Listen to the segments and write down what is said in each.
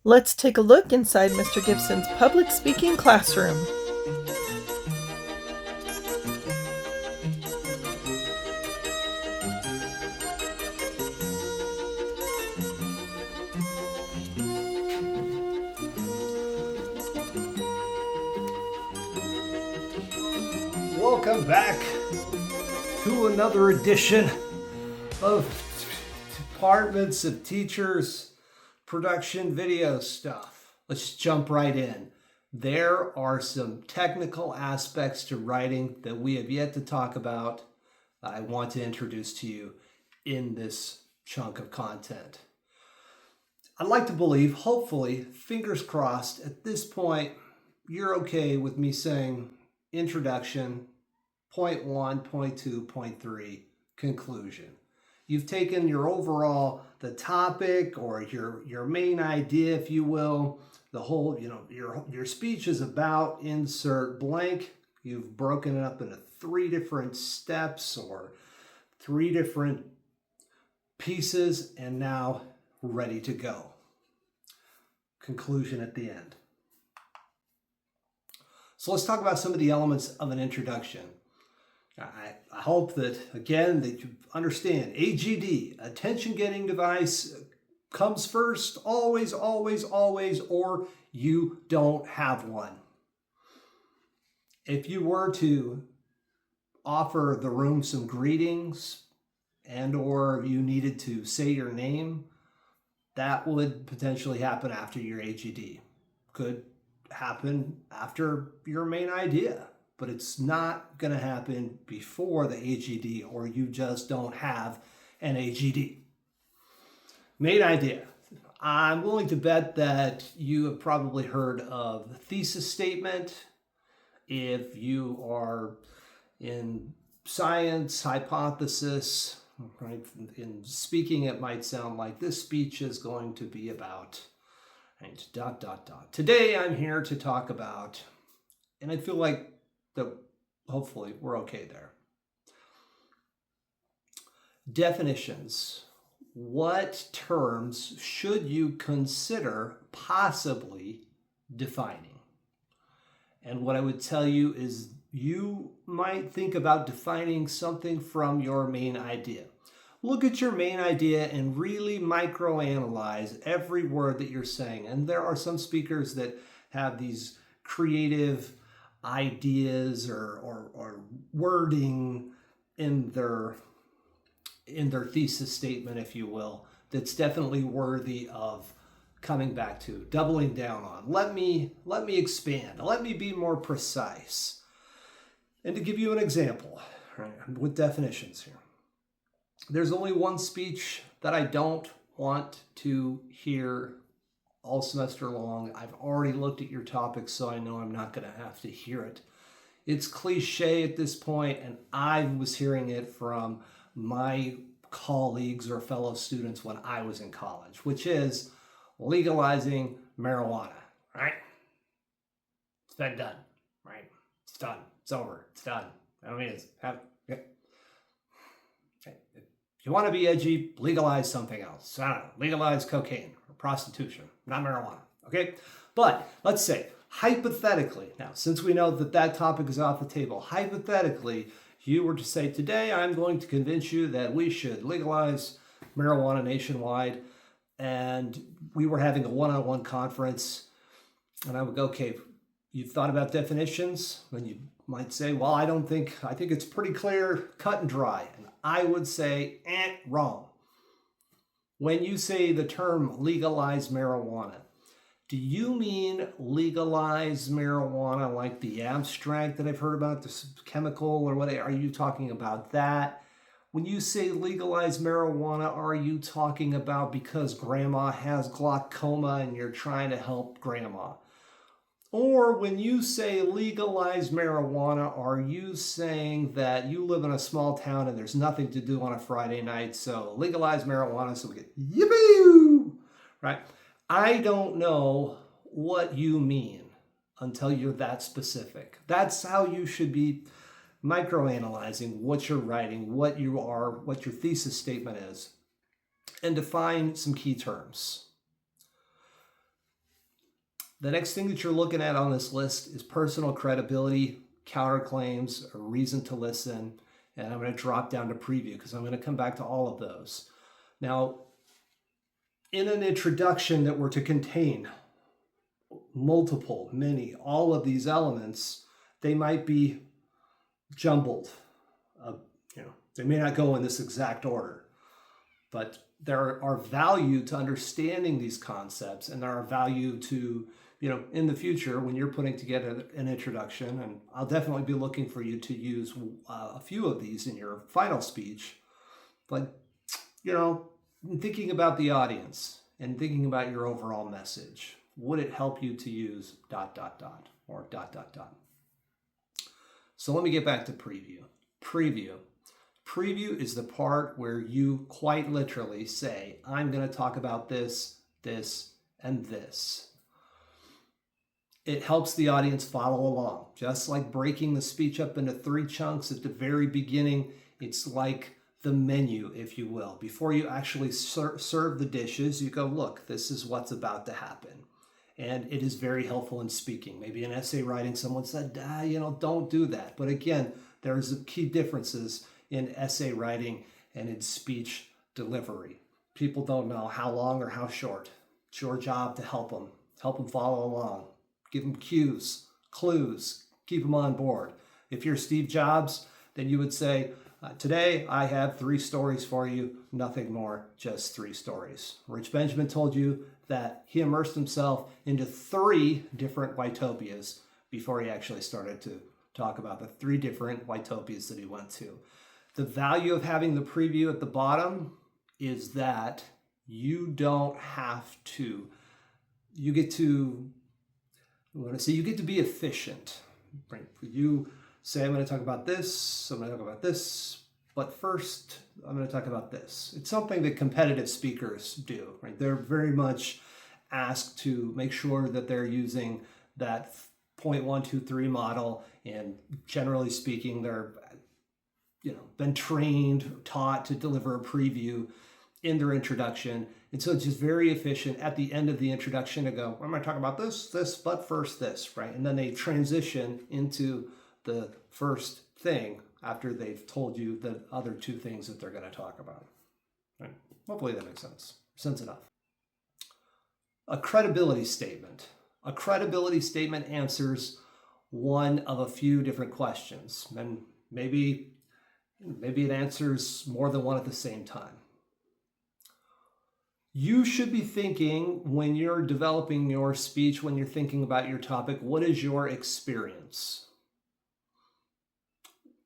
Let's take a look inside Mr. Gibson's public speaking classroom. Welcome back to another edition of Departments of Teachers Production Video Stuff. Let's jump right in. There are some technical aspects to writing that we have yet to talk about that I want to introduce to you in this chunk of content. I'd like to believe, hopefully, fingers crossed, at this point, you're okay with me saying introduction, point 1, point 2, point 3, conclusion. You've taken your overall, the topic or your main idea, if you will, the whole, your speech is about insert blank. You've broken it up into 3 different steps or 3 different pieces, and now ready to go. Conclusion at the end. So let's talk about some of the elements of an introduction. I hope that, again, that you understand AGD, attention-getting device, comes first, always, always, always, or you don't have one. If you were to offer the room some greetings and or you needed to say your name, that would potentially happen after your AGD. Could happen after your main idea, but it's not going to happen before the AGD, or you just don't have an AGD. Main idea. I'm willing to bet that you have probably heard of the thesis statement. If you are in science, hypothesis, right, in speaking, it might sound like this speech is going to be about, and ... Today I'm here to talk about, and I feel like that hopefully we're okay there. Definitions. What terms should you consider possibly defining? And what I would tell you is you might think about defining something from your main idea. Look at your main idea and really microanalyze every word that you're saying. And there are some speakers that have these creative ideas or wording in their thesis statement, if you will, that's definitely worthy of coming back to, doubling down on. Let me expand. Let me be more precise. And to give you an example, right, with definitions here. There's only one speech that I don't want to hear all semester long. I've already looked at your topic, so I know I'm not going to have to hear it. It's cliche at this point, and I was hearing it from my colleagues or fellow students when I was in college, which is legalizing marijuana, right? It's been done, right? It's done. It's over. It's done. I mean, if you want to be edgy, legalize something else. I don't know, legalize cocaine or prostitution, not marijuana, okay? But let's say, hypothetically, now, since we know that that topic is off the table, hypothetically, you were to say, today I'm going to convince you that we should legalize marijuana nationwide, and we were having a one-on-one conference, and I would go, okay, you've thought about definitions? And you might say, well, I think it's pretty clear, cut and dry. And I would say, wrong. When you say the term legalize marijuana, do you mean legalize marijuana like the abstract that I've heard about, this chemical or what? Are you talking about that? When you say legalize marijuana, are you talking about because grandma has glaucoma and you're trying to help grandma? Or when you say legalize marijuana, are you saying that you live in a small town and there's nothing to do on a Friday night, so legalize marijuana so we get yippee, right? I don't know what you mean until you're that specific. That's how you should be microanalyzing what you're writing, what your thesis statement is, and define some key terms. The next thing that you're looking at on this list is personal credibility, counterclaims, a reason to listen, and I'm going to drop down to preview because I'm going to come back to all of those. Now, in an introduction that were to contain multiple, many, all of these elements, they might be jumbled. They may not go in this exact order, but there are value to understanding these concepts, and there are value to, in the future when you're putting together an introduction, and I'll definitely be looking for you to use a few of these in your final speech, but, thinking about the audience and thinking about your overall message, would it help you to use ... or ... So let me get back to preview. Preview is the part where you quite literally say, I'm going to talk about this, this, and this. It helps the audience follow along. Just like breaking the speech up into 3 chunks at the very beginning, it's like the menu, if you will. Before you actually serve the dishes, you go, look, this is what's about to happen. And it is very helpful in speaking. Maybe in essay writing, someone said, don't do that. But again, there's key differences in essay writing and in speech delivery. People don't know how long or how short. It's your job to help them follow along. Give them cues, clues, keep them on board. If you're Steve Jobs, then you would say, today I have 3 stories for you, nothing more, just 3 stories. Rich Benjamin told you that he immersed himself into 3 different Whitopias before he actually started to talk about the 3 different Whitopias that he went to. The value of having the preview at the bottom is that you don't have to, you get to be efficient. Right? You say, I'm going to talk about this, I'm going to talk about this, but first I'm going to talk about this. It's something that competitive speakers do, right? They're very much asked to make sure that they're using that 0.123 model, and generally speaking, they're been trained, taught to deliver a preview in their introduction. And so it's just very efficient at the end of the introduction to go, I'm going to talk about this, but first this, right? And then they transition into the first thing after they've told you the other 2 things that they're going to talk about. Right? Hopefully that makes sense. Sense enough. A credibility statement. A credibility statement answers one of a few different questions, and maybe it answers more than one at the same time. You should be thinking when you're developing your speech, when you're thinking about your topic, what is your experience?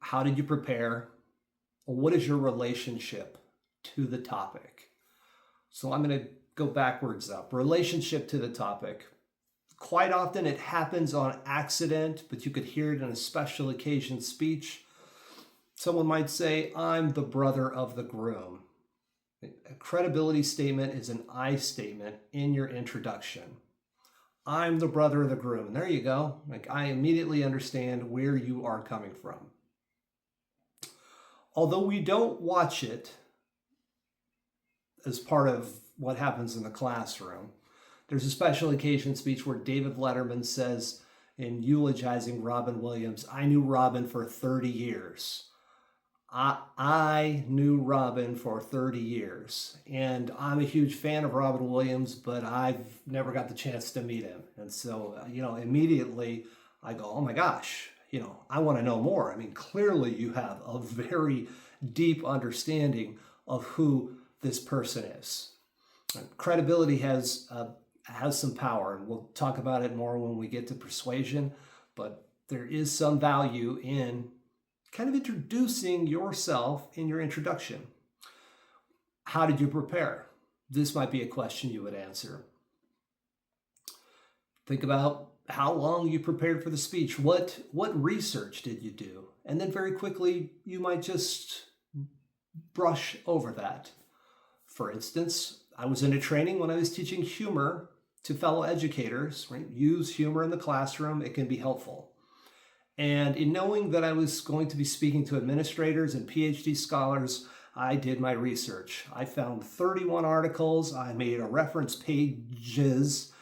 How did you prepare? What is your relationship to the topic? So I'm going to go backwards up. Relationship to the topic. Quite often it happens on accident, but you could hear it in a special occasion speech. Someone might say, I'm the brother of the groom. A credibility statement is an I statement in your introduction. I'm the brother of the groom. And there you go. I immediately understand where you are coming from. Although we don't watch it as part of what happens in the classroom, there's a special occasion speech where David Letterman says, in eulogizing Robin Williams, I knew Robin for 30 years. I knew Robin for 30 years, and I'm a huge fan of Robin Williams, but I've never got the chance to meet him. And so, immediately I go, oh my gosh, I want to know more. I mean, clearly you have a very deep understanding of who this person is. Credibility has some power, and we'll talk about it more when we get to persuasion, but there is some value in kind of introducing yourself in your introduction. How did you prepare? This might be a question you would answer. Think about how long you prepared for the speech. What research did you do? And then very quickly, you might just brush over that. For instance, I was in a training when I was teaching humor to fellow educators, right? Use humor in the classroom. It can be helpful. And in knowing that I was going to be speaking to administrators and PhD scholars, I did my research. I found 31 articles. I made a reference pages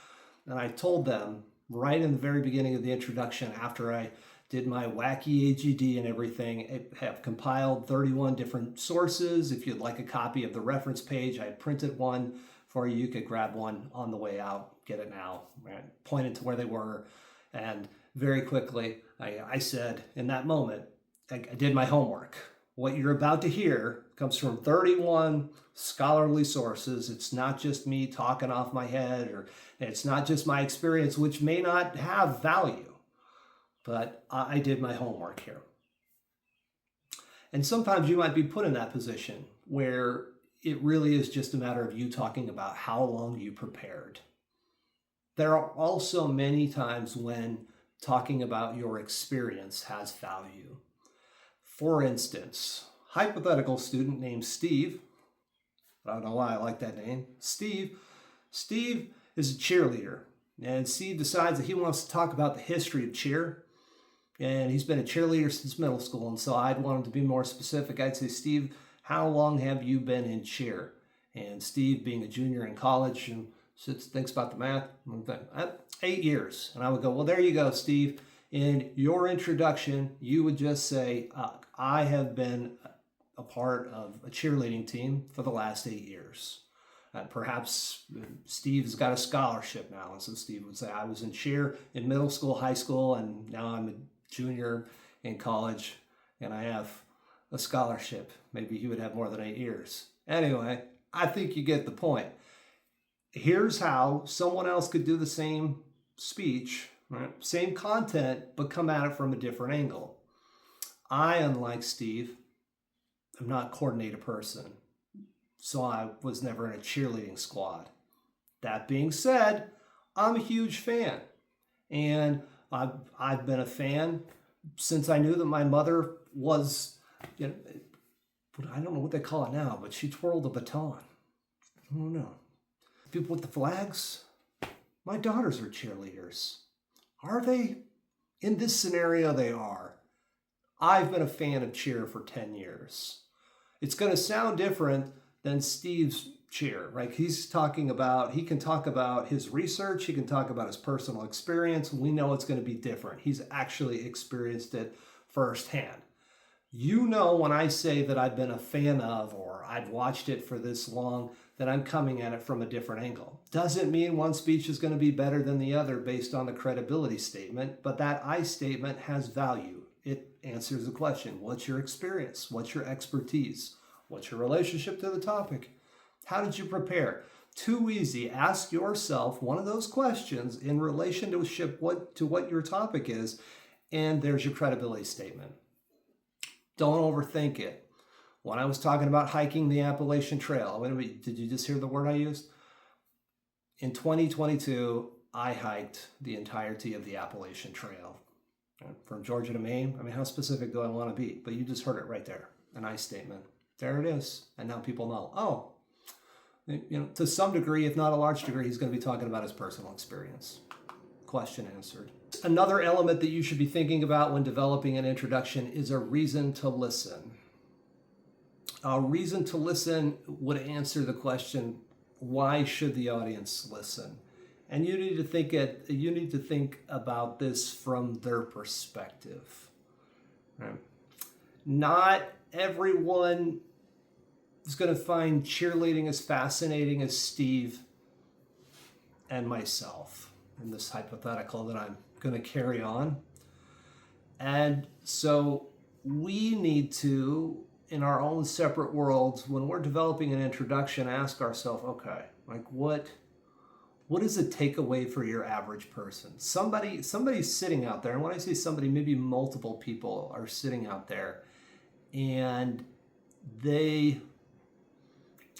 And I told them right in the very beginning of the introduction, after I did my wacky AGD and everything, I have compiled 31 different sources. If you'd like a copy of the reference page, I printed one for you. You could grab one on the way out, get it now, right? Pointed to where they were. And very quickly, I said in that moment, I did my homework. What you're about to hear comes from 31 scholarly sources. It's not just me talking off my head, or it's not just my experience, which may not have value, but I did my homework here. And sometimes you might be put in that position where it really is just a matter of you talking about how long you prepared. There are also many times when talking about your experience has value. For instance, hypothetical student named Steve. I don't know why I like that name. Steve is a cheerleader, and Steve decides that he wants to talk about the history of cheer. And he's been a cheerleader since middle school, and so I'd want him to be more specific. I'd say, Steve, how long have you been in cheer? And Steve, being a junior in college, and thinks about the math, 8 years. And I would go, well, there you go, Steve. In your introduction, you would just say, I have been a part of a cheerleading team for the last 8 years. Perhaps Steve's got a scholarship now, and so Steve would say, I was in cheer in middle school, high school, and now I'm a junior in college, and I have a scholarship. Maybe he would have more than 8 years. Anyway, I think you get the point. Here's how someone else could do the same speech, right? Same content, but come at it from a different angle. I, unlike Steve, am not a coordinator person, so I was never in a cheerleading squad. That being said, I'm a huge fan, and I've been a fan since I knew that my mother was, I don't know what they call it now, but she twirled a baton. I don't know. People with the flags, my daughters are cheerleaders. Are they? In this scenario, they are. I've been a fan of cheer for 10 years. It's going to sound different than Steve's cheer, right? He can talk about his research, he can talk about his personal experience. We know it's going to be different. He's actually experienced it firsthand. You know, when I say that I've been a fan of, or I've watched it for this long, that I'm coming at it from a different angle. Doesn't mean one speech is going to be better than the other based on the credibility statement, but that I statement has value. It answers the question, what's your experience? What's your expertise? What's your relationship to the topic? How did you prepare? Too easy. Ask yourself one of those questions in relation to what your topic is, and there's your credibility statement. Don't overthink it. When I was talking about hiking the Appalachian Trail, did you just hear the word I used? In 2022, I hiked the entirety of the Appalachian Trail. From Georgia to Maine. How specific do I want to be? But you just heard it right there, an I statement. There it is. And now people know, to some degree, if not a large degree, he's going to be talking about his personal experience. Question answered. Another element that you should be thinking about when developing an introduction is a reason to listen. A reason to listen would answer the question, why should the audience listen? And you need to think about this from their perspective. Right? Not everyone is going to find cheerleading as fascinating as Steve and myself in this hypothetical that I'm going to carry on. And so we need to, in our own separate worlds, when we're developing an introduction, ask ourselves, okay, what is a takeaway for your average person? Somebody's sitting out there, and when I say somebody, maybe multiple people are sitting out there, and they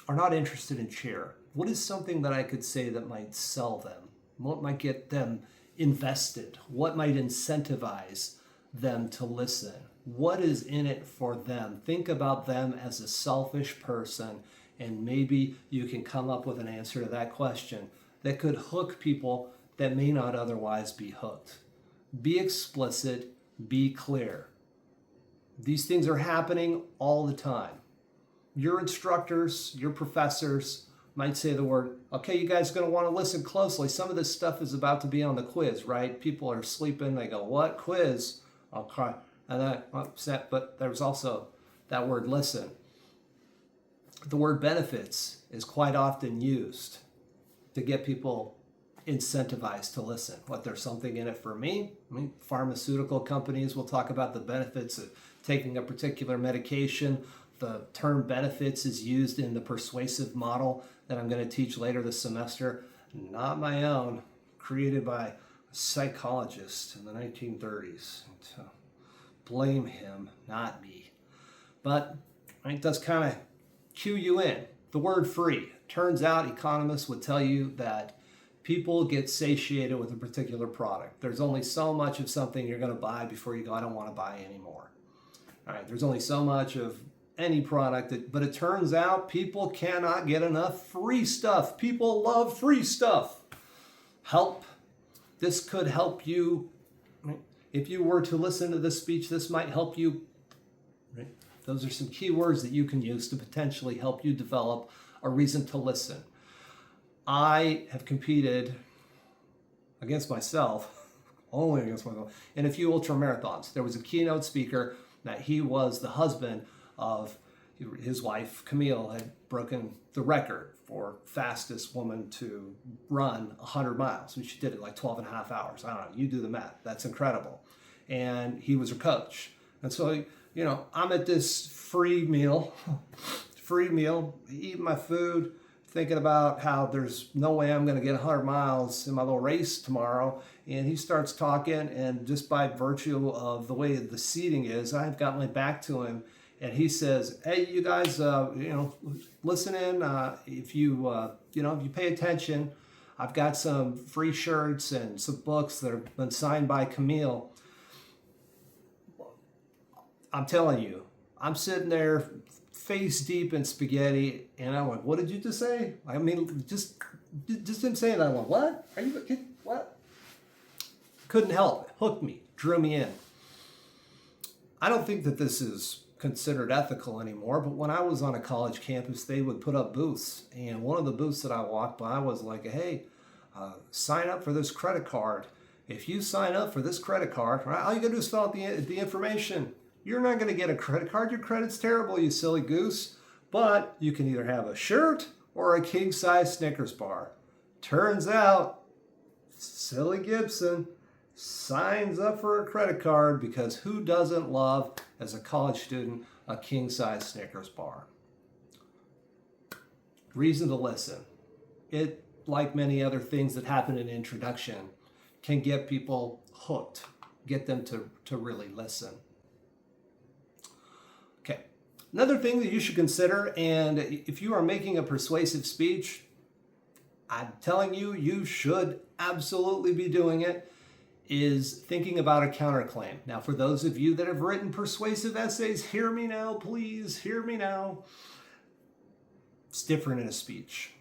are not interested in cheer. What is something that I could say that might sell them? What might get them invested? What might incentivize them to listen? What is in it for them? Think about them as a selfish person, and maybe you can come up with an answer to that question that could hook people that may not otherwise be hooked. Be explicit, be clear. These things are happening all the time. Your instructors, your professors might say the word, okay, you guys are going to want to listen closely. Some of this stuff is about to be on the quiz, right? People are sleeping. They go, what quiz? I'll cry. And then I'm upset. But there's also that word listen. The word benefits is quite often used to get people incentivized to listen. What, there's something in it for me? I mean, pharmaceutical companies will talk about the benefits of taking a particular medication. The term benefits is used in the persuasive model that I'm going to teach later this semester. Not my own, created by a psychologist in the 1930s. So blame him, not me. But it does kind of cue you in. The word free. Turns out economists would tell you that people get satiated with a particular product. There's only so much of something you're going to buy before you go, I don't want to buy anymore. All right, there's only so much of any product, but it turns out people cannot get enough free stuff. People love free stuff. Help. This could help you. Right? If you were to listen to this speech, this might help you. Right? Those are some key words that you can use to potentially help you develop a reason to listen. I have competed against myself, only against myself, in a few ultra marathons. There was a keynote speaker that he was the husband of his wife, Camille, had broken the record for fastest woman to run 100 miles. And she did it like 12 and a half hours. I don't know, you do the math. That's incredible. And he was her coach. And so, I'm at this free meal, eating my food, thinking about how there's no way I'm going to get 100 miles in my little race tomorrow. And he starts talking, and just by virtue of the way the seating is, I've got my back to him, and he says, hey, you guys, listen in. If you pay attention, I've got some free shirts and some books that have been signed by Camille. I'm telling you, I'm sitting there face deep in spaghetti, and I went, what did you just say? I mean, just him saying that, I went, what? Are you, what? Couldn't help it. Hooked me, drew me in. I don't think that this is considered ethical anymore, but when I was on a college campus, they would put up booths, and one of the booths that I walked by was like, hey, sign up for this credit card. If you sign up for this credit card, right, all you gotta do is fill out the information. You're not going to get a credit card. Your credit's terrible, you silly goose. But you can either have a shirt or a king-size Snickers bar. Turns out, silly Gibson signs up for a credit card because who doesn't love, as a college student, a king-size Snickers bar? Reason to listen. It, like many other things that happen in introduction, can get people hooked, get them to really listen. Okay, another thing that you should consider, and if you are making a persuasive speech, I'm telling you, you should absolutely be doing it, is thinking about a counterclaim. Now, for those of you that have written persuasive essays, hear me now, please, hear me now. It's different in a speech.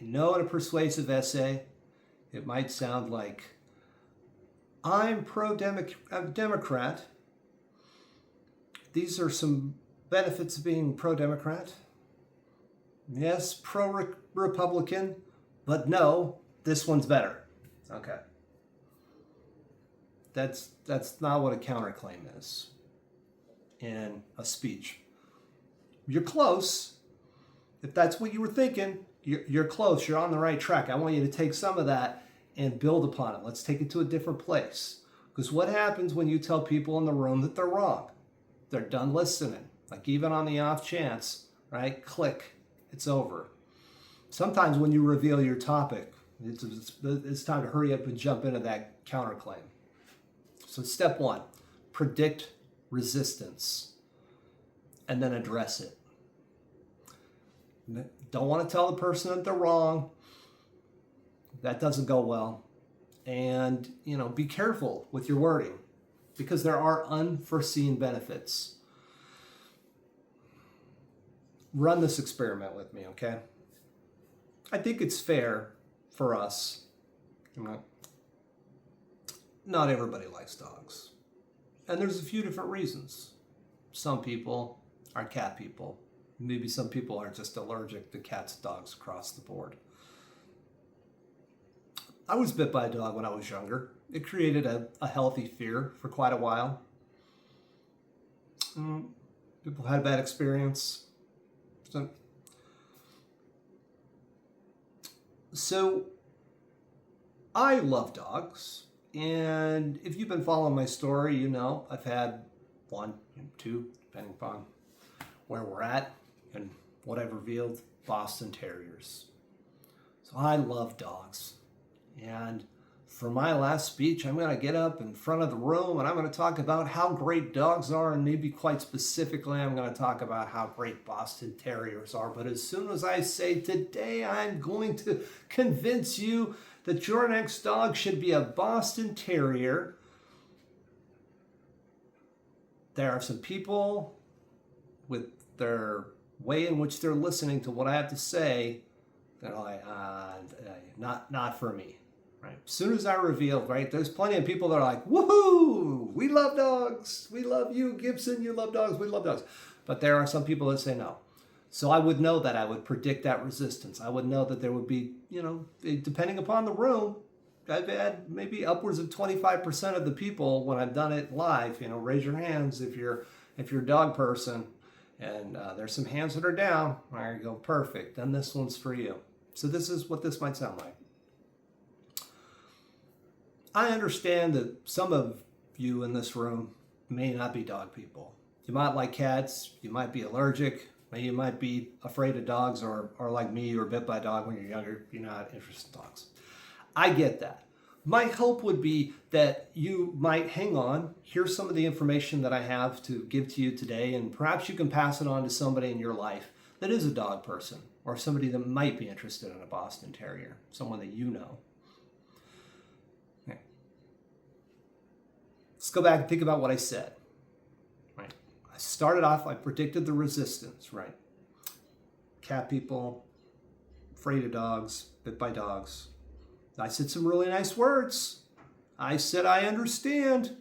In a persuasive essay, it might sound like, I'm pro-Democrat. These are some benefits of being pro-Democrat. Yes, pro-Republican, but no, this one's better. Okay. That's not what a counterclaim is in a speech. You're close. If that's what you were thinking, you're close. You're on the right track. I want you to take some of that and build upon it. Let's take it to a different place. Because what happens when you tell people in the room that they're wrong? They're done listening. Like even on the off chance, right? Click. It's over. Sometimes when you reveal your topic, it's time to hurry up and jump into that counterclaim. So step one, predict resistance and then address it. Don't want to tell the person that they're wrong. That doesn't go well. And, be careful with your wording because there are unforeseen benefits. Run this experiment with me, okay? I think it's fair for us. Not everybody likes dogs. And there's a few different reasons. Some people are cat people. Maybe some people are just allergic to cats and dogs across the board. I was bit by a dog when I was younger. It created a healthy fear for quite a while. People had a bad experience. So I love dogs. And if you've been following my story, you know I've had 1, 2, depending upon where we're at and what I've revealed, Boston Terriers. So I love dogs. And for my last speech, I'm going to get up in front of the room and I'm going to talk about how great dogs are, and maybe quite specifically, I'm going to talk about how great Boston Terriers are. But as soon as I say today, I'm going to convince you that your next dog should be a Boston Terrier, there are some people with their way in which they're listening to what I have to say, they're like, not for me. Right. As soon as I revealed, right, there's plenty of people that are like, woohoo, we love dogs. We love you, Gibson. You love dogs. We love dogs. But there are some people that say no. So I would know that. I would predict that resistance. I would know that there would be, depending upon the room, I've had maybe upwards of 25% of the people when I've done it live, raise your hands if you're a dog person. And there's some hands that are down. There you go. Perfect. Then this one's for you. So this is what this might sound like. I understand that some of you in this room may not be dog people. You might like cats, you might be allergic, you might be afraid of dogs, or like me, you were bit by a dog when you're younger, you're not interested in dogs. I get that. My hope would be that you might hang on, hear some of the information that I have to give to you today, and perhaps you can pass it on to somebody in your life that is a dog person, or somebody that might be interested in a Boston Terrier, someone that you know. Let's go back and think about what I said. Right. I started off, I predicted the resistance, right? Cat people, afraid of dogs, bit by dogs. I said some really nice words. I said, I understand.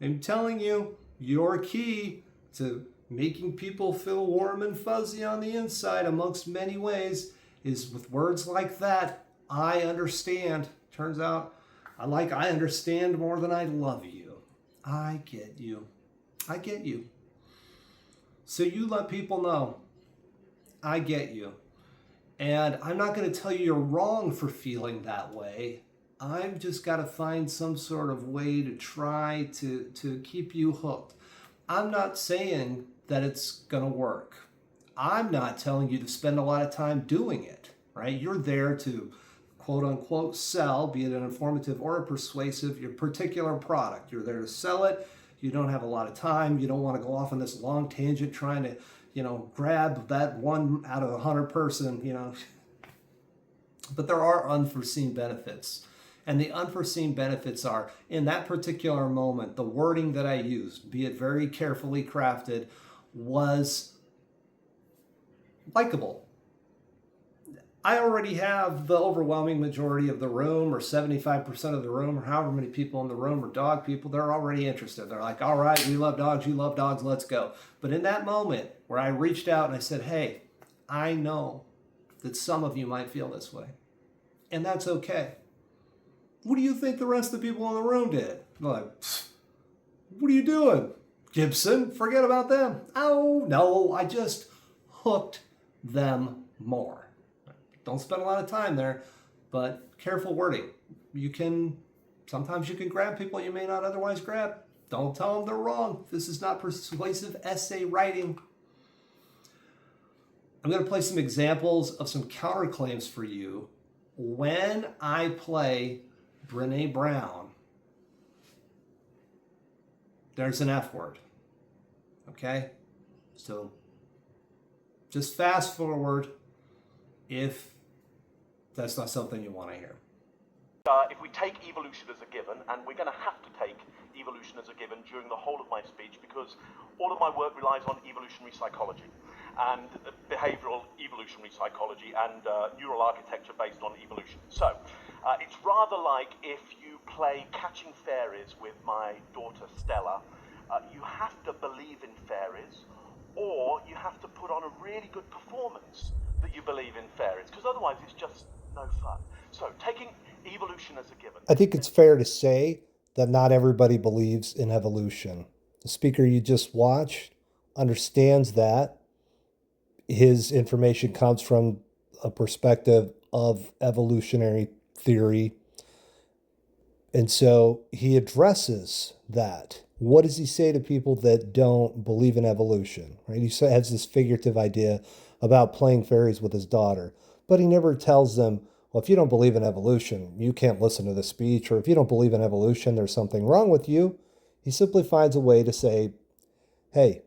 I'm telling you, your key to making people feel warm and fuzzy on the inside, amongst many ways, is with words like that. I understand. Turns out, I understand more than I love you. I get you. I get you. So you let people know, I get you. And I'm not going to tell you you're wrong for feeling that way. I've just got to find some sort of way to try to keep you hooked. I'm not saying that it's going to work. I'm not telling you to spend a lot of time doing it, right? You're there to quote unquote sell, be it an informative or a persuasive, your particular product. You're there to sell it. You don't have a lot of time. You don't want to go off on this long tangent trying to, grab that 1 out of 100 person, But there are unforeseen benefits. And the unforeseen benefits are, in that particular moment, the wording that I used, be it very carefully crafted, was likable. I already have the overwhelming majority of the room, or 75% of the room, or however many people in the room are dog people. They're already interested. They're like, all right, we love dogs, you love dogs, let's go. But in that moment where I reached out and I said, hey, I know that some of you might feel this way, and that's okay. What do you think the rest of the people in the room did? They're like, what are you doing, Gibson? Forget about them. Oh, no, I just hooked them more. Don't spend a lot of time there, but careful wording. Sometimes you can grab people you may not otherwise grab. Don't tell them they're wrong. This is not persuasive essay writing. I'm going to play some examples of some counterclaims for you when I play Brené Brown. There's an F word. Okay? So just fast forward if that's not something you want to hear. If we take evolution as a given, and we're going to have to take evolution as a given during the whole of my speech, because all of my work relies on evolutionary psychology and behavioral evolutionary psychology and neural architecture based on evolution. So it's rather like if you play catching fairies with my daughter Stella. You have to believe in fairies, or you have to put on a really good performance that you believe in fairies, because otherwise it's just no fun. So taking evolution as a given. I think it's fair to say that not everybody believes in evolution. The speaker you just watched understands that. His information comes from a perspective of evolutionary theory. And so he addresses that. What does he say to people that don't believe in evolution? Right? He has this figurative idea about playing fairies with his daughter, but he never tells them, well, if you don't believe in evolution, you can't listen to the speech, or if you don't believe in evolution, there's something wrong with you. He simply finds a way to say, hey,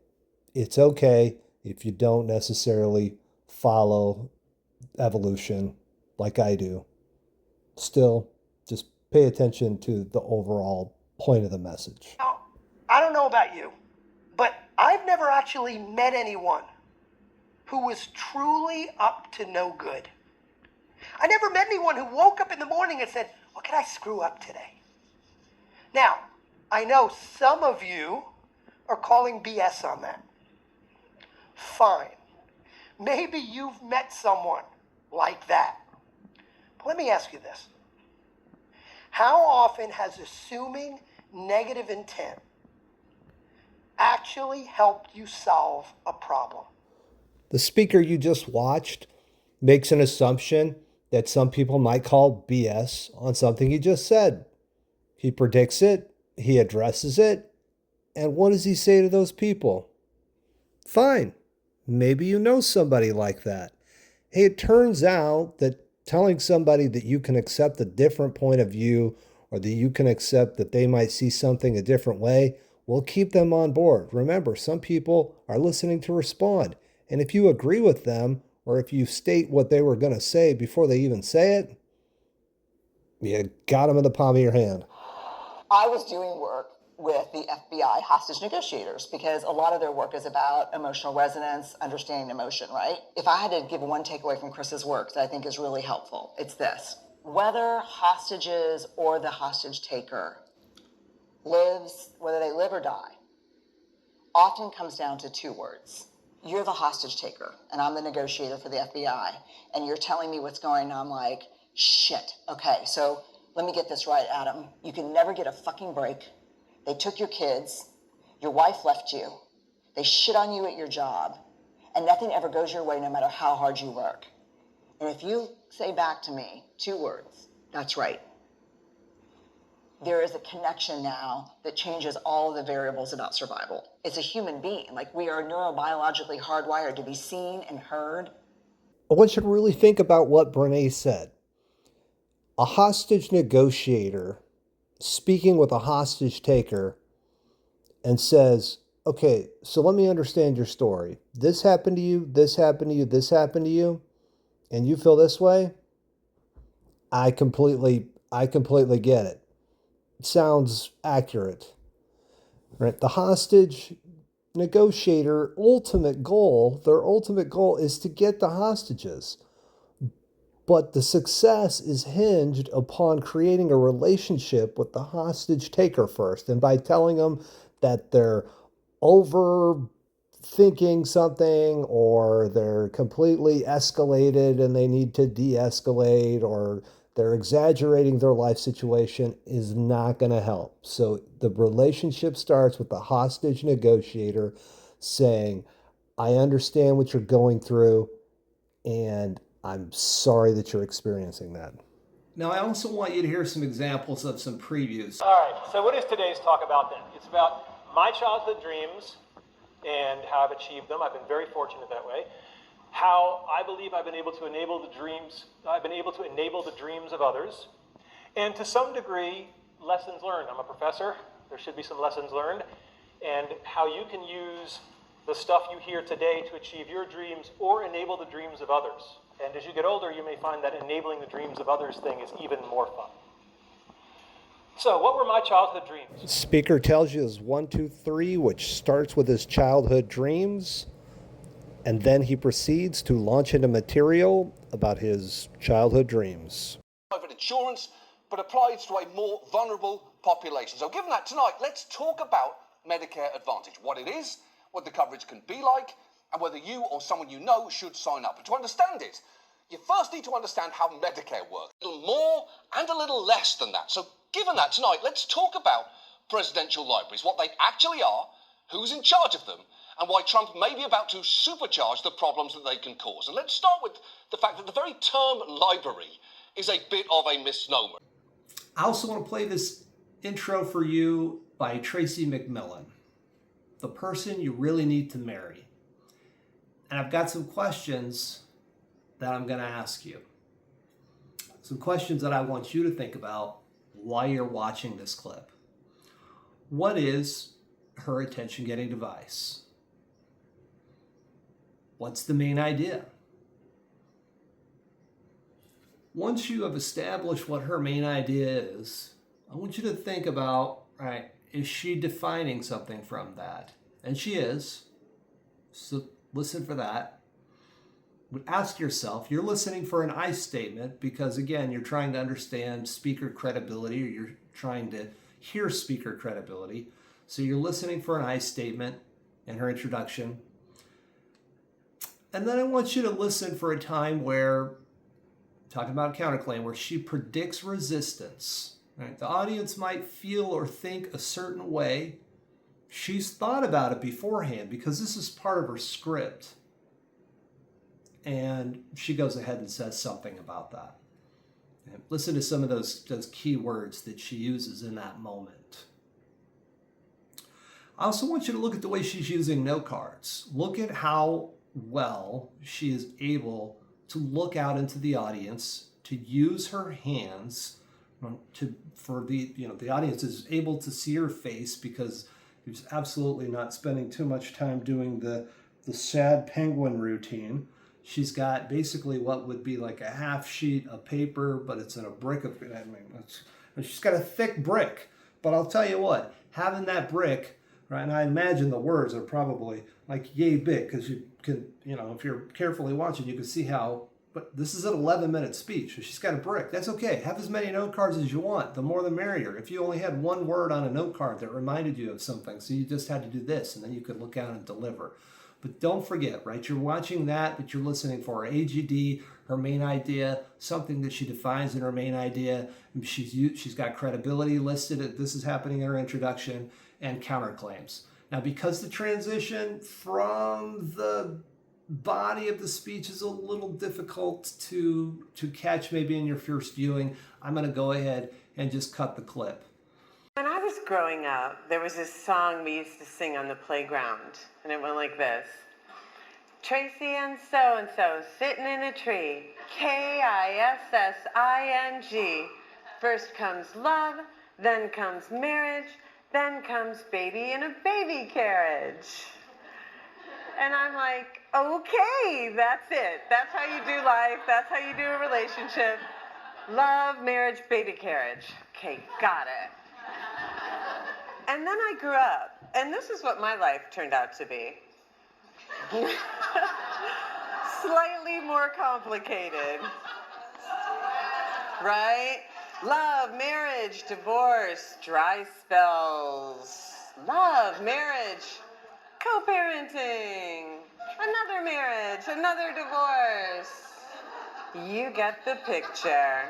it's okay if you don't necessarily follow evolution like I do. Still, just pay attention to the overall point of the message. Now, I don't know about you, but I've never actually met anyone who was truly up to no good. I never met anyone who woke up in the morning and said, what can I screw up today? Now, I know some of you are calling BS on that. Fine. Maybe you've met someone like that. But let me ask you this. How often has assuming negative intent actually helped you solve a problem? The speaker you just watched makes an assumption that some people might call BS on something he just said. He predicts it, he addresses it, and what does he say to those people? Fine, maybe you know somebody like that. Hey, it turns out that telling somebody that you can accept a different point of view, or that you can accept that they might see something a different way, will keep them on board. Remember, some people are listening to respond. And if you agree with them, or if you state what they were going to say before they even say it, you got them in the palm of your hand. I was doing work with the FBI hostage negotiators because a lot of their work is about emotional resonance, understanding emotion, right? If I had to give one takeaway from Chris's work that I think is really helpful, it's this. Whether hostages or the hostage taker lives, whether they live or die, often comes down to two words. You're the hostage taker, and I'm the negotiator for the FBI, and you're telling me what's going on. I'm like, shit. Okay, so let me get this right, Adam. You can never get a fucking break. They took your kids. Your wife left you. They shit on you at your job, and nothing ever goes your way no matter how hard you work. And if you say back to me two words, that's right. There is a connection now that changes all of the variables about survival. It's a human being. Like, we are neurobiologically hardwired to be seen and heard. I want you to really think about what Brene said. A hostage negotiator speaking with a hostage taker and says, okay, so let me understand your story. This happened to you, this happened to you, this happened to you, and you feel this way? I completely get it. It sounds accurate, right? The hostage negotiator their ultimate goal is to get the hostages. But the success is hinged upon creating a relationship with the hostage taker first. And by telling them that they're overthinking something, or they're completely escalated and they need to de-escalate, or they're exaggerating their life situation, is not going to help. So the relationship starts with the hostage negotiator saying, I understand what you're going through, and I'm sorry that you're experiencing that. Now, I also want you to hear some examples of some previews. All right, so what is today's talk about then? It's about my childhood dreams and how I've achieved them. I've been very fortunate that way. How I believe I've been able to enable the dreams of others. And to some degree, lessons learned. I'm a professor. There should be some lessons learned. And how you can use the stuff you hear today to achieve your dreams or enable the dreams of others. And as you get older, you may find that enabling the dreams of others thing is even more fun. So, what were my childhood dreams? Speaker tells you his 1, 2, 3, which starts with his childhood dreams, and then he proceeds to launch into material about his childhood dreams. Private insurance, but applies to a more vulnerable population. So given that, tonight, let's talk about Medicare Advantage, what it is, what the coverage can be like, and whether you or someone you know should sign up. But to understand it, you first need to understand how Medicare works. A little more and a little less than that. So given that, tonight, let's talk about presidential libraries, what they actually are, who's in charge of them, and why Trump may be about to supercharge the problems that they can cause. And let's start with the fact that the very term library is a bit of a misnomer. I also want to play this intro for you by Tracy McMillan, the person you really need to marry. And I've got some questions that I'm going to ask you. Some questions that I want you to think about while you're watching this clip. What is her attention-getting device? What's the main idea? Once you have established what her main idea is, I want you to think about, right, is she defining something from that? And she is. So listen for that. But ask yourself, you're listening for an I statement because, again, you're trying to understand speaker credibility, or you're trying to hear speaker credibility. So you're listening for an I statement in her introduction. And then I want you to listen for a time where, talking about counterclaim, where she predicts resistance. Right? The audience might feel or think a certain way. She's thought about it beforehand because this is part of her script. And she goes ahead and says something about that. And listen to some of those key words that she uses in that moment. I also want you to look at the way she's using note cards. Look at how well she is able to look out into the audience, to use her hands the audience is able to see her face because he's absolutely not spending too much time doing the sad penguin routine. She's got basically what would be like a half sheet of paper, but it's in a brick of, she's got a thick brick. But I'll tell you what, having that brick, right, and I imagine the words are probably like yay big, because you can, if you're carefully watching, you can see how, but this is an 11-minute speech, so she's got a brick. That's okay. Have as many note cards as you want. The more the merrier. If you only had one word on a note card that reminded you of something, so you just had to do this, and then you could look out and deliver. But don't forget, right, you're watching that you're listening for. AGD, her main idea, something that she defines in her main idea. She's got credibility listed. This is happening in her introduction, and counterclaims. Now, because the transition from the body of the speech is a little difficult to catch maybe in your first viewing, I'm going to go ahead and just cut the clip. When I was growing up, there was this song we used to sing on the playground, and it went like this. Tracy and so-and-so sitting in a tree, Kissing. First comes love, then comes marriage, then comes baby in a baby carriage. And I'm like, okay, that's it. That's how you do life. That's how you do a relationship. Love, marriage, baby carriage. Okay, got it. And then I grew up, and this is what my life turned out to be. Slightly more complicated. Right? Love, marriage, divorce, dry spells. Love, marriage, co-parenting, another marriage, another divorce. You get the picture.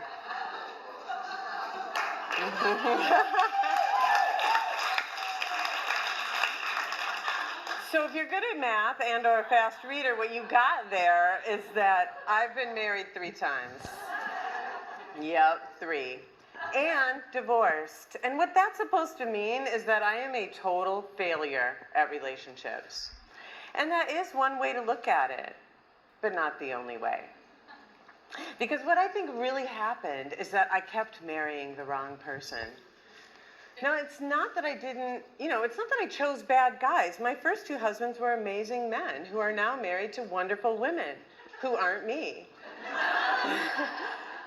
So if you're good at math and or a fast reader, what you got there is that I've been married 3 times. Yep, 3. And divorced. And what that's supposed to mean is that I am a total failure at relationships. And that is one way to look at it, but not the only way. Because what I think really happened is that I kept marrying the wrong person. Now, it's not that I didn't, it's not that I chose bad guys. My first 2 husbands were amazing men who are now married to wonderful women who aren't me.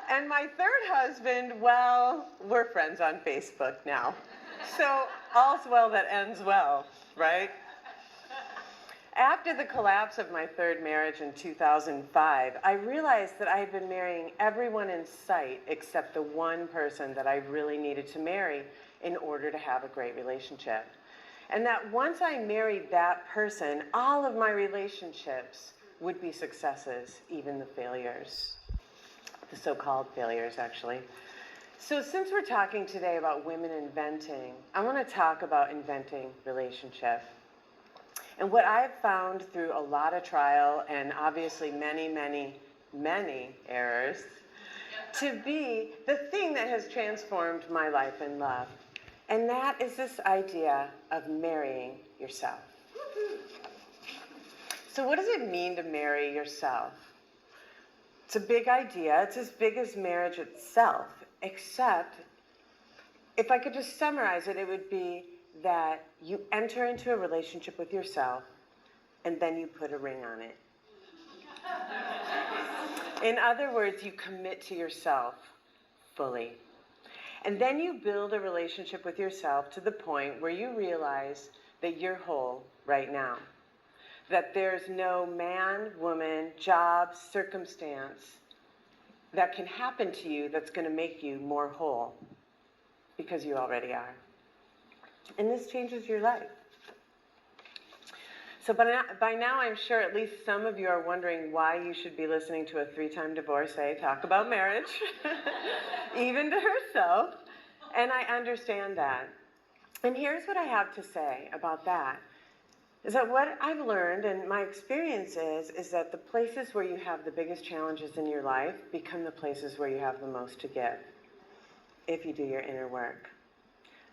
And my 3rd husband, well, we're friends on Facebook now. So all's well that ends well, right? After the collapse of my 3rd marriage in 2005, I realized that I had been marrying everyone in sight except the one person that I really needed to marry in order to have a great relationship. And that once I married that person, all of my relationships would be successes, even the failures, the so-called failures, actually. So since we're talking today about women inventing, I want to talk about inventing relationship. And what I've found through a lot of trial and obviously many, many, many errors to be the thing that has transformed my life in love. And that is this idea of marrying yourself. So what does it mean to marry yourself? It's a big idea. It's as big as marriage itself, except if I could just summarize it, it would be that you enter into a relationship with yourself and then you put a ring on it. In other words, you commit to yourself fully. And then you build a relationship with yourself to the point where you realize that you're whole right now. That there's no man, woman, job, circumstance that can happen to you that's going to make you more whole, because you already are. And this changes your life. So by now, I'm sure at least some of you are wondering why you should be listening to a 3-time divorcee talk about marriage, even to herself. And I understand that. And here's what I have to say about that, is that what I've learned and my experience is that the places where you have the biggest challenges in your life become the places where you have the most to give, if you do your inner work.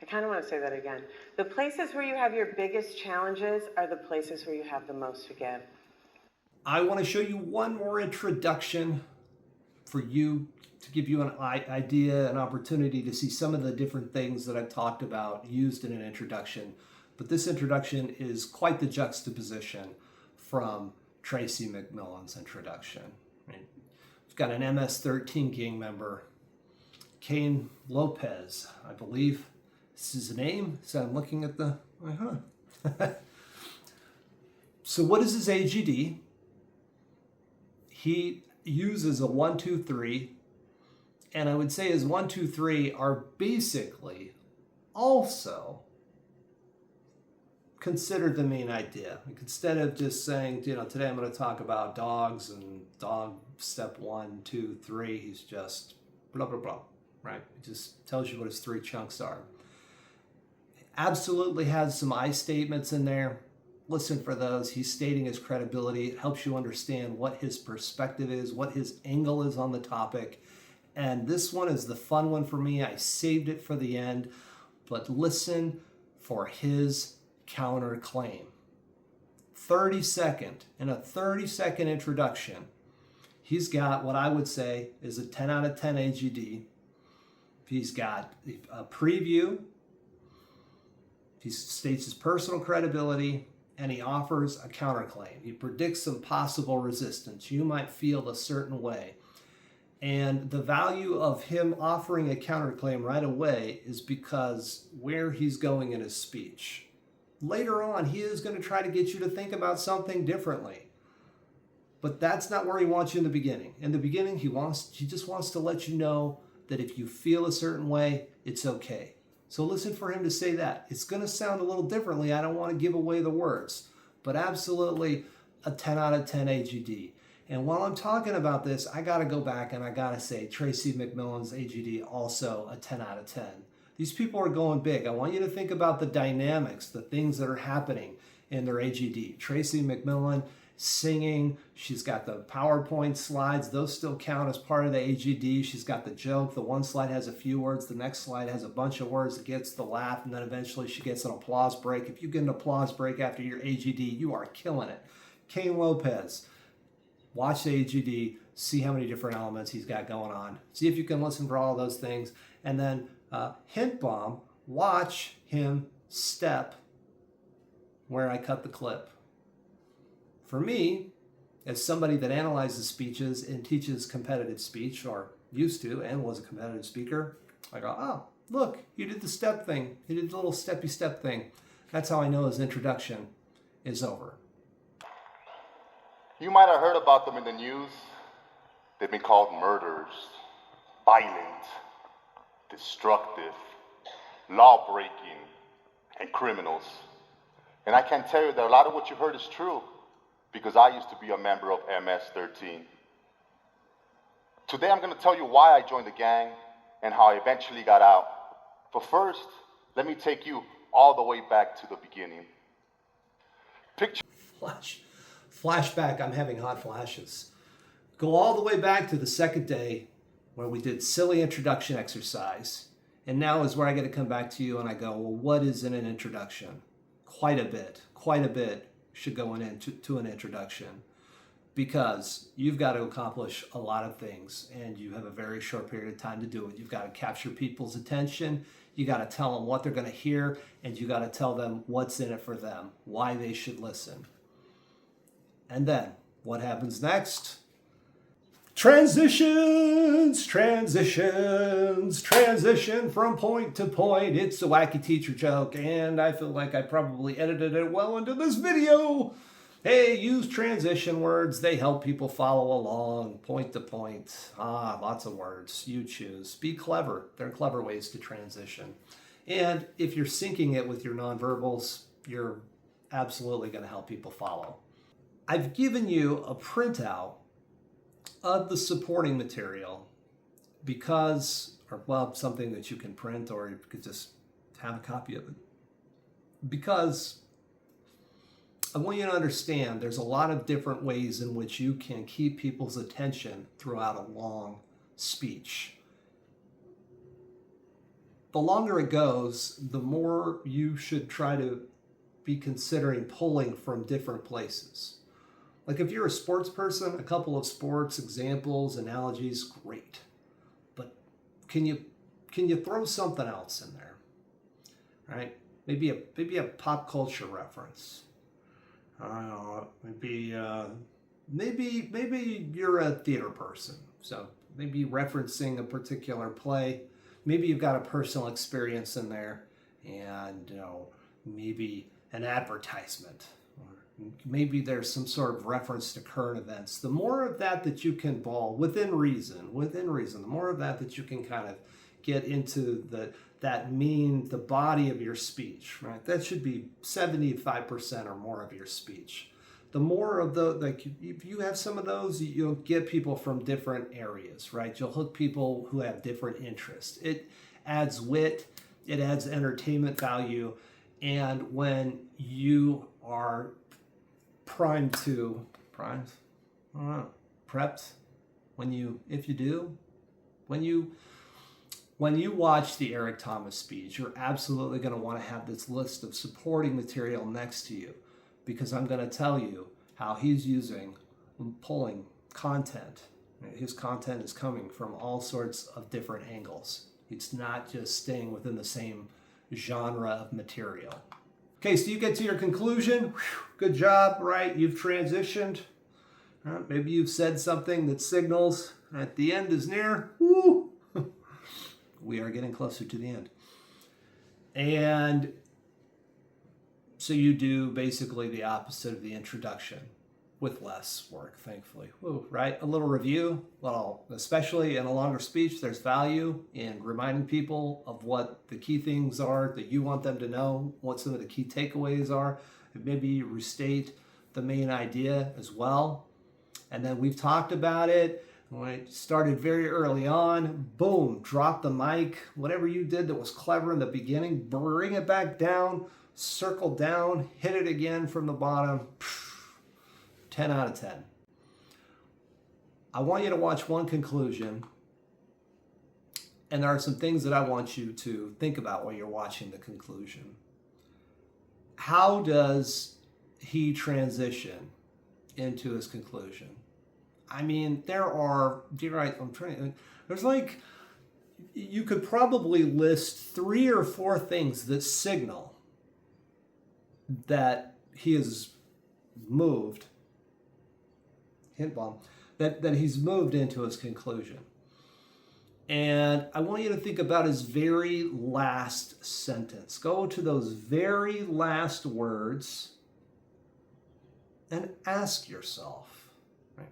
I kind of want to say that again. The places where you have your biggest challenges are the places where you have the most to give. I want to show you one more introduction for you to give you an idea, an opportunity to see some of the different things that I've talked about used in an introduction. But this introduction is quite the juxtaposition from Tracy McMillan's introduction. Right? We've got an MS-13 gang member, Cain Lopez, I believe. This is his name, so I'm looking at the, So what is his AGD? He uses a 1, 2, 3, and I would say his 1, 2, 3 are basically also considered the main idea. Like instead of just saying, today I'm going to talk about dogs and dog step 1, 2, 3, he's just blah, blah, blah, right? It just tells you what his 3 chunks are. Absolutely has some I statements in there. Listen for those. He's stating his credibility. It helps you understand what his perspective is, what his angle is on the topic. And this one is the fun one for me. I saved it for the end, but listen for his counterclaim. in a 30-second introduction, he's got what I would say is a 10 out of 10 AGD. He's got a preview. He states his personal credibility, and he offers a counterclaim. He predicts some possible resistance. You might feel a certain way. And the value of him offering a counterclaim right away is because where he's going in his speech. Later on, he is going to try to get you to think about something differently. But that's not where he wants you in the beginning. In the beginning, he just wants to let you know that if you feel a certain way, it's okay. So listen for him to say that. It's going to sound a little differently. I don't want to give away the words, but absolutely a 10 out of 10 AGD. And while I'm talking about this, I got to go back and I got to say Tracy McMillan's AGD also a 10 out of 10. These people are going big. I want you to think about the dynamics, the things that are happening in their AGD. Tracy McMillan singing. She's got the PowerPoint slides. Those still count as part of the AGD. She's got the joke. The one slide has a few words. The next slide has a bunch of words that gets the laugh. And then eventually she gets an applause break. If you get an applause break after your AGD, you are killing it. Cain Lopez. Watch the AGD. See how many different elements he's got going on. See if you can listen for all those things. And then hint bomb. Watch him step where I cut the clip. For me, as somebody that analyzes speeches and teaches competitive speech, or used to and was a competitive speaker, I go, oh, look, you did the step thing. You did the little steppy step thing. That's how I know his introduction is over. You might have heard about them in the news. They've been called murderers, violent, destructive, law-breaking, and criminals. And I can tell you that a lot of what you heard is true, because I used to be a member of MS-13. Today I'm going to tell you why I joined the gang and how I eventually got out. But first, let me take you all the way back to the beginning. Flashback, I'm having hot flashes. Go all the way back to the second day where we did silly introduction exercise. And now is where I get to come back to you and I go, well, what is in an introduction? Quite a bit should go into an introduction, because you've got to accomplish a lot of things and you have a very short period of time to do it. You've got to capture people's attention. You got to tell them what they're going to hear, and you got to tell them what's in it for them, why they should listen. And then what happens next? Transition from point to point. It's a wacky teacher joke, and I feel like I probably edited it well into this video. Hey, use transition words. They help people follow along, point to point. Lots of words. You choose. Be clever. There are clever ways to transition. And if you're syncing it with your nonverbals, you're absolutely going to help people follow. I've given you a printout of the supporting material something that you can print, or you could just have a copy of it. Because I want you to understand there's a lot of different ways in which you can keep people's attention throughout a long speech. The longer it goes, the more you should try to be considering pulling from different places. Like if you're a sports person, a couple of sports examples, analogies, great. But can you throw something else in there? Right? Maybe a pop culture reference. I don't know. Maybe you're a theater person, so maybe referencing a particular play. Maybe you've got a personal experience in there, and maybe an advertisement. Maybe there's some sort of reference to current events. The more of that you can ball within reason, the more of that you can kind of get into the body of your speech, right? That should be 75% or more of your speech. The more of if you have some of those, you'll get people from different areas, right? You'll hook people who have different interests. It adds wit, it adds entertainment value, and when you are prepped, when you watch the Eric Thomas speech, you're absolutely going to want to have this list of supporting material next to you, because I'm going to tell you how he's pulling content. His content is coming from all sorts of different angles. It's not just staying within the same genre of material. Okay, so you get to your conclusion. Whew, good job, right? You've transitioned. Maybe you've said something that signals that the end is near. Woo! We are getting closer to the end. And so you do basically the opposite of the introduction with less work, thankfully. Woo, right? A little review, especially in a longer speech, there's value in reminding people of what the key things are that you want them to know, what some of the key takeaways are. And maybe you restate the main idea as well. And then we've talked about it. When it started very early on, boom, drop the mic. Whatever you did that was clever in the beginning, bring it back down, circle down, hit it again from the bottom. 10 out of 10. I want you to watch one conclusion, and there are some things that I want you to think about while you're watching the conclusion. How does he transition into his conclusion? I mean, you could probably list 3 or 4 things that signal that he has moved, hint bomb, that he's moved into his conclusion. And I want you to think about his very last sentence. Go to those very last words and ask yourself, right,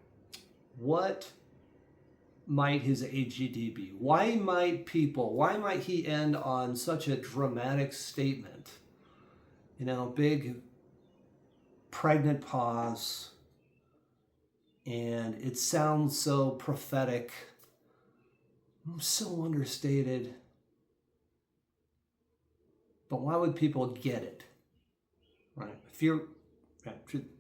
what might his AGD be? Why might he end on such a dramatic statement? Big pregnant pause, and it sounds so prophetic, so understated. But why would people get it? Right? If you're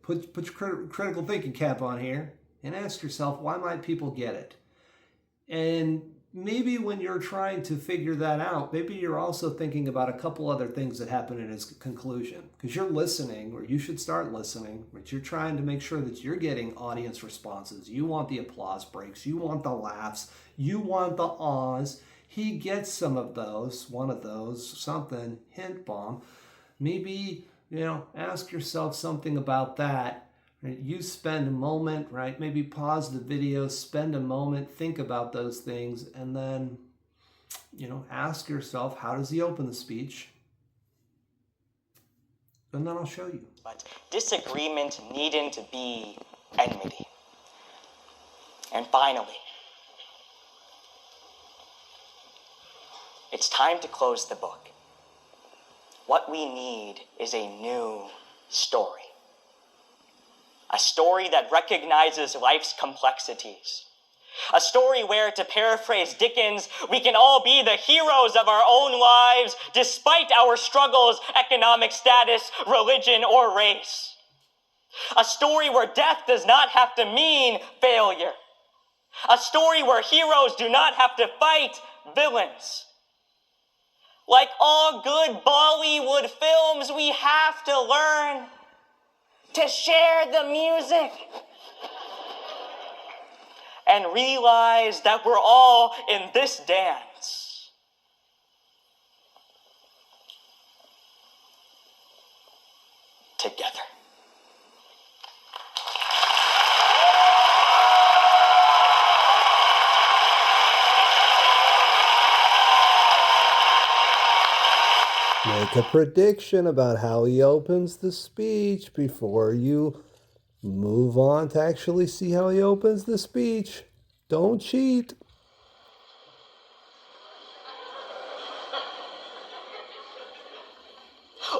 put your critical thinking cap on here and ask yourself, why might people get it? And maybe when you're trying to figure that out, maybe you're also thinking about a couple other things that happen in his conclusion, because you're listening, or you should start listening, but you're trying to make sure that you're getting audience responses. You want the applause breaks, you want the laughs, you want the ahs. He gets some of those, one of those, something, hint bomb. Maybe, ask yourself something about that. Right? You spend a moment, right? Maybe pause the video, spend a moment, think about those things, and then, ask yourself, how does he open the speech? And then I'll show you. But disagreement needn't be enmity. And finally, it's time to close the book. What we need is a new story. A story that recognizes life's complexities. A story where, to paraphrase Dickens, we can all be the heroes of our own lives despite our struggles, economic status, religion, or race. A story where death does not have to mean failure. A story where heroes do not have to fight villains. Like all good Bollywood films, we have to learn to share the music and realize that we're all in this dance together. Make a prediction about how he opens the speech before you move on to actually see how he opens the speech. Don't cheat.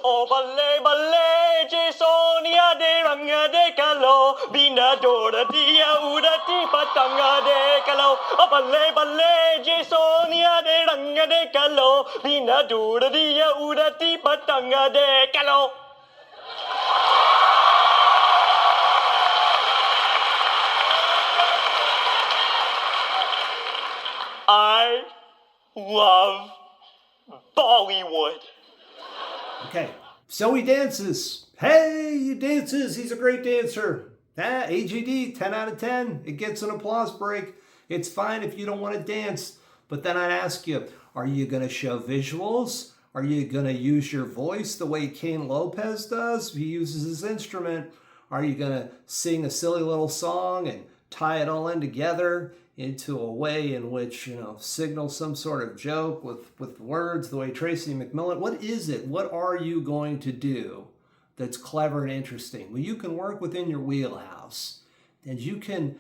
Oh, balle, balle, je sonia de ranga de kalo, bina dora dia urati patanga de kalo. Oh, balle, balle, je sonia de ranga de kalo, bina dora dia urati patanga de kalo. I love Bollywood. Okay, so he dances. Hey, he dances. He's a great dancer. AGD, 10 out of 10. It gets an applause break. It's fine if you don't want to dance. But then I'd ask you, are you going to show visuals? Are you going to use your voice the way Cain Lopez does? He uses his instrument. Are you going to sing a silly little song and tie it all in together into a way in which, signals some sort of joke with words, the way Tracy McMillan? What is it? What are you going to do that's clever and interesting? Well, you can work within your wheelhouse, and you can,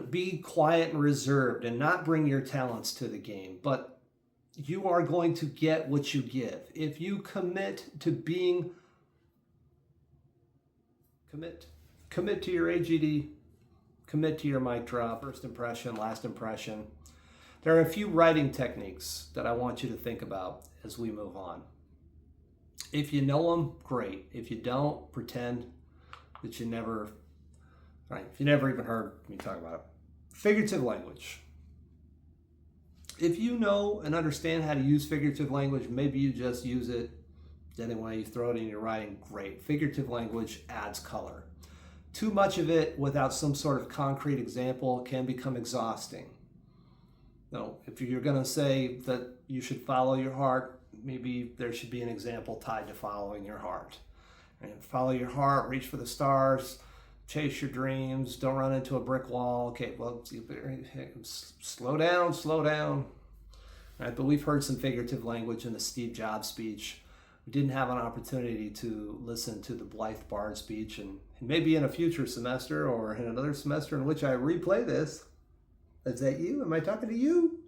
be quiet and reserved and not bring your talents to the game, but you are going to get what you give. If you commit to being, commit to your AGD, commit to your mic drop, first impression, last impression. There are a few writing techniques that I want you to think about as we move on. If you know them, great. If you don't, pretend that you never, if you never even heard me talk about it. Figurative language. If you know and understand how to use figurative language, maybe you just use it anyway, you throw it in your writing, great. Figurative language adds color. Too much of it without some sort of concrete example can become exhausting. No, if you're going to say that you should follow your heart, maybe there should be an example tied to following your heart. And follow your heart, reach for the stars, chase your dreams, don't run into a brick wall. Okay, well, slow down. Right, but we've heard some figurative language in the Steve Jobs speech. We didn't have an opportunity to listen to the Blythe Bard speech, and maybe in a future semester or in another semester in which I replay this. Is that you? Am I talking to you?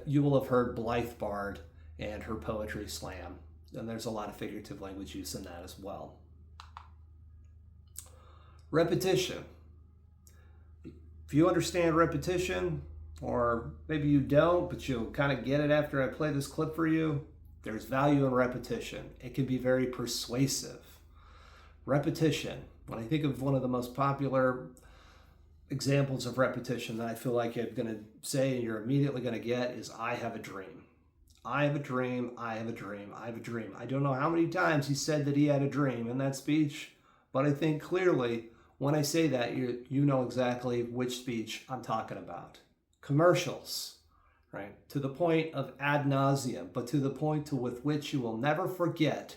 You will have heard Blythe Bard and her poetry slam, and there's a lot of figurative language use in that as well. Repetition. If you understand repetition, or maybe you don't, but you'll kind of get it after I play this clip for you, there's value in repetition. It can be very persuasive. Repetition. When I think of one of the most popular examples of repetition that I feel like I'm going to say and you're immediately going to get is I have a dream. I have a dream, I have a dream, I have a dream. I don't know how many times he said that he had a dream in that speech, but I think clearly when I say that, you know exactly which speech I'm talking about. Commercials, right? To the point of ad nauseum, but to the point with which you will never forget,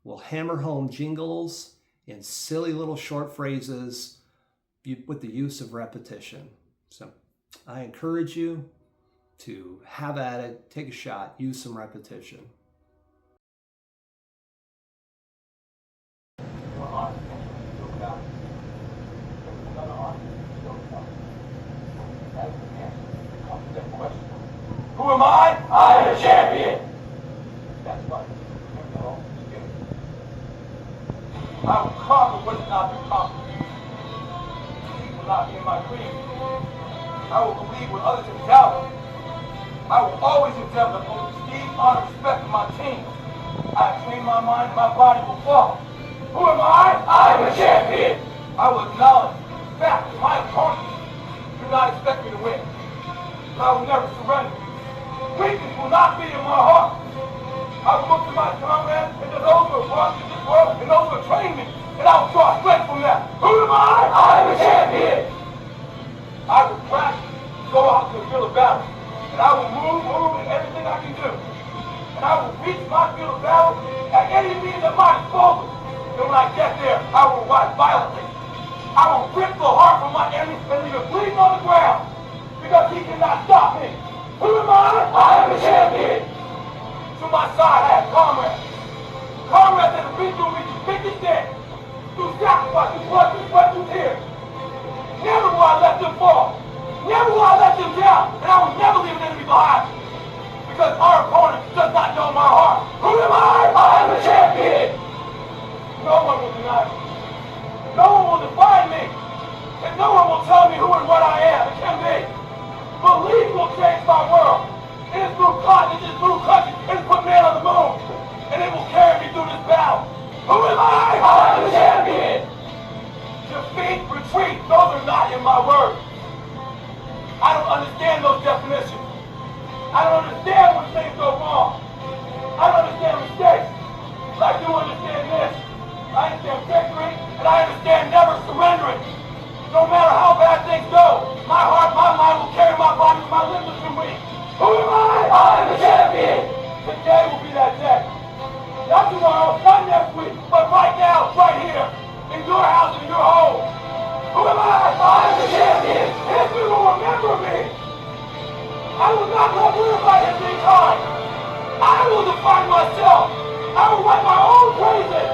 will hammer home jingles in silly little short phrases with the use of repetition. So I encourage you to have at it, take a shot, use some repetition. Who am I? I am a champion. That's right. I will conquer what cannot be conquered. Defeat will not be in my creed. I will believe what others have doubted. I will always endeavor to hold esteem, honor, respect in my team. I have trained my mind, my body will follow. Who am I? I am a champion. I will acknowledge the fact that my opponents do not expect me to win. I will never surrender. Weakness will not be in my heart. I will look to my comrades and to those who have brought me to this world and those who have trained me, and I will draw strength from them. Who am I? I am a champion. I will practice, go out to the field of battle, and I will move in everything I can do. And I will reach my field of battle at any means at my disposal. And when I get there, I will rise violently. I will rip the heart from my enemy and leave it bleeding on the ground, because he cannot stop me. Who am I? I am a champion. To my side, I have comrades. Comrades that have been through me through thick and thin, through sacrifice, through blood, through sweat, through tears. Never will I let them fall. Never will I let them down. And I will never leave an enemy behind. Because our opponent does not know my heart. Who am I? I am a champion. No one will deny me. No one will define me. And no one will tell me who and what I am and can be. Belief will change my world. It is through continents, it is through countries, it has put man on the moon. And it will carry me through this battle. Who am I? I am a champion. Defeat, retreat, those are not in my words. I don't understand those definitions. I don't understand when things go wrong. I don't understand mistakes. But I do understand this. I understand victory, and I understand never surrendering. No matter how bad things go, my heart, my mind will carry my body with my limbs are weak. Who am I? I am a champion. Today will be that day. Not tomorrow, not next week, but right now, right here, in your house, in your home. Who am I? I am a champion. History will remember me. I will not let whereby it be kind. I will define myself. I will write my own praises.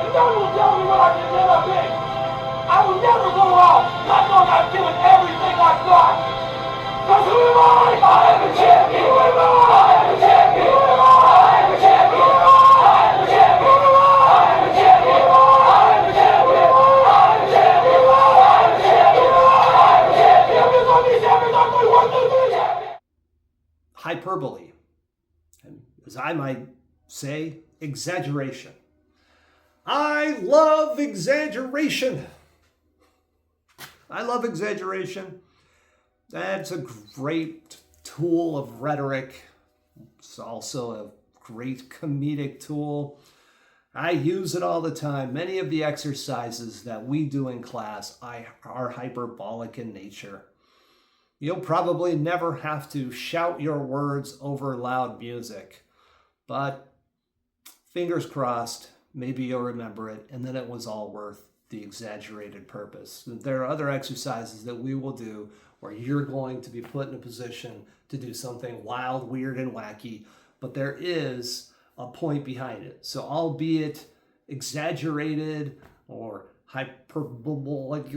And no one will tell me what I can never be. I will never go out not knowing I've given everything I've got. Because who am I? I am a champion. Who am I? I am a champion. Who am I? I am a champion. Who am I? I am a champion. Who am I? I am a champion. I am a champion. I am a champion. I am a champion. I am a champion. Champions on these champions are going to work to be a champion. Hyperbole, and as I might say, exaggeration. I love exaggeration. I love exaggeration. That's a great tool of rhetoric. It's also a great comedic tool. I use it all the time. Many of the exercises that we do in class are hyperbolic in nature. You'll probably never have to shout your words over loud music, but fingers crossed, maybe you'll remember it, and then it was all worth the exaggerated purpose. There are other exercises that we will do where you're going to be put in a position to do something wild, weird, and wacky, but there is a point behind it. So albeit exaggerated or hyperbolic,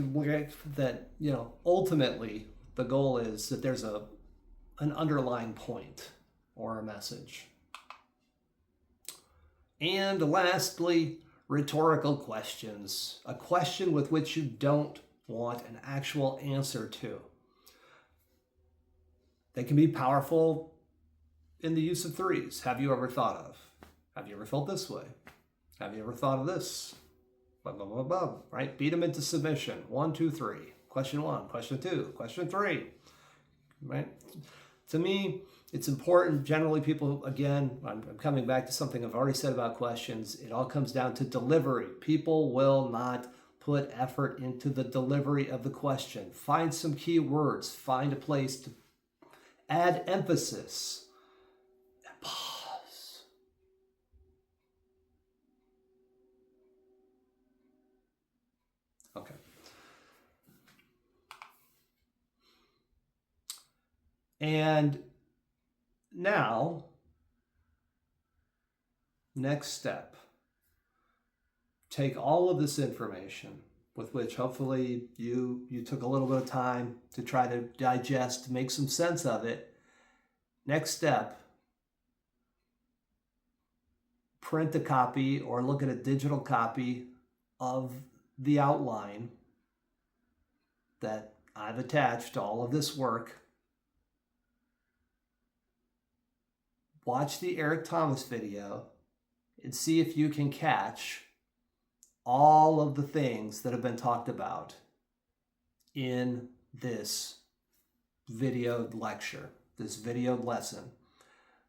that, ultimately the goal is that there's an underlying point or a message. And lastly, rhetorical questions, a question with which you don't want an actual answer to. They can be powerful in the use of threes. Have you ever thought of? Have you ever felt this way? Have you ever thought of this? Blah, blah, blah, blah, right? Beat them into submission. 1, 2, 3. Question 1, question 2, question 3, right? To me, it's important. Generally, people, again, I'm coming back to something I've already said about questions. It all comes down to delivery. People will not put effort into the delivery of the question. Find some key words. Find a place to add emphasis. And pause. Okay. And now, next step. Take all of this information with which hopefully you took a little bit of time to try to digest, make some sense of it. Next step, print a copy or look at a digital copy of the outline that I've attached to all of this work. Watch the Eric Thomas video and see if you can catch all of the things that have been talked about in this video lecture, this video lesson.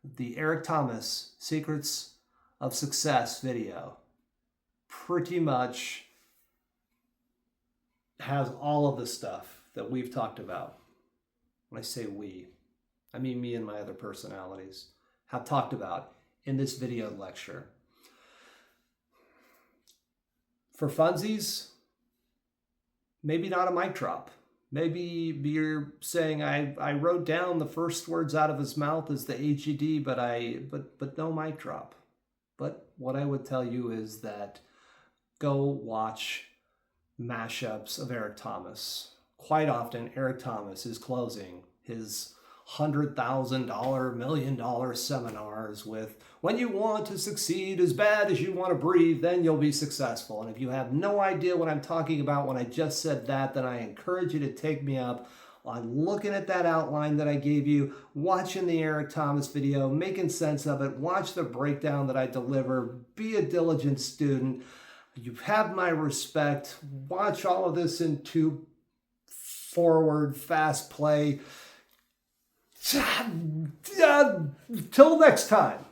The Eric Thomas Secrets of Success video pretty much has all of the stuff that we've talked about. When I say we, I mean me and my other personalities have talked about in this video lecture. For funsies, maybe not a mic drop. Maybe you're saying I wrote down the first words out of his mouth as the AGD, but no mic drop. But what I would tell you is that go watch mashups of Eric Thomas. Quite often, Eric Thomas is closing his $100,000, $1 million seminars with, when you want to succeed as bad as you want to breathe, then you'll be successful. And if you have no idea what I'm talking about when I just said that, then I encourage you to take me up on looking at that outline that I gave you, watching the Eric Thomas video, making sense of it, watch the breakdown that I deliver, be a diligent student. You have my respect. Watch all of this in forward, fast play. Till next time.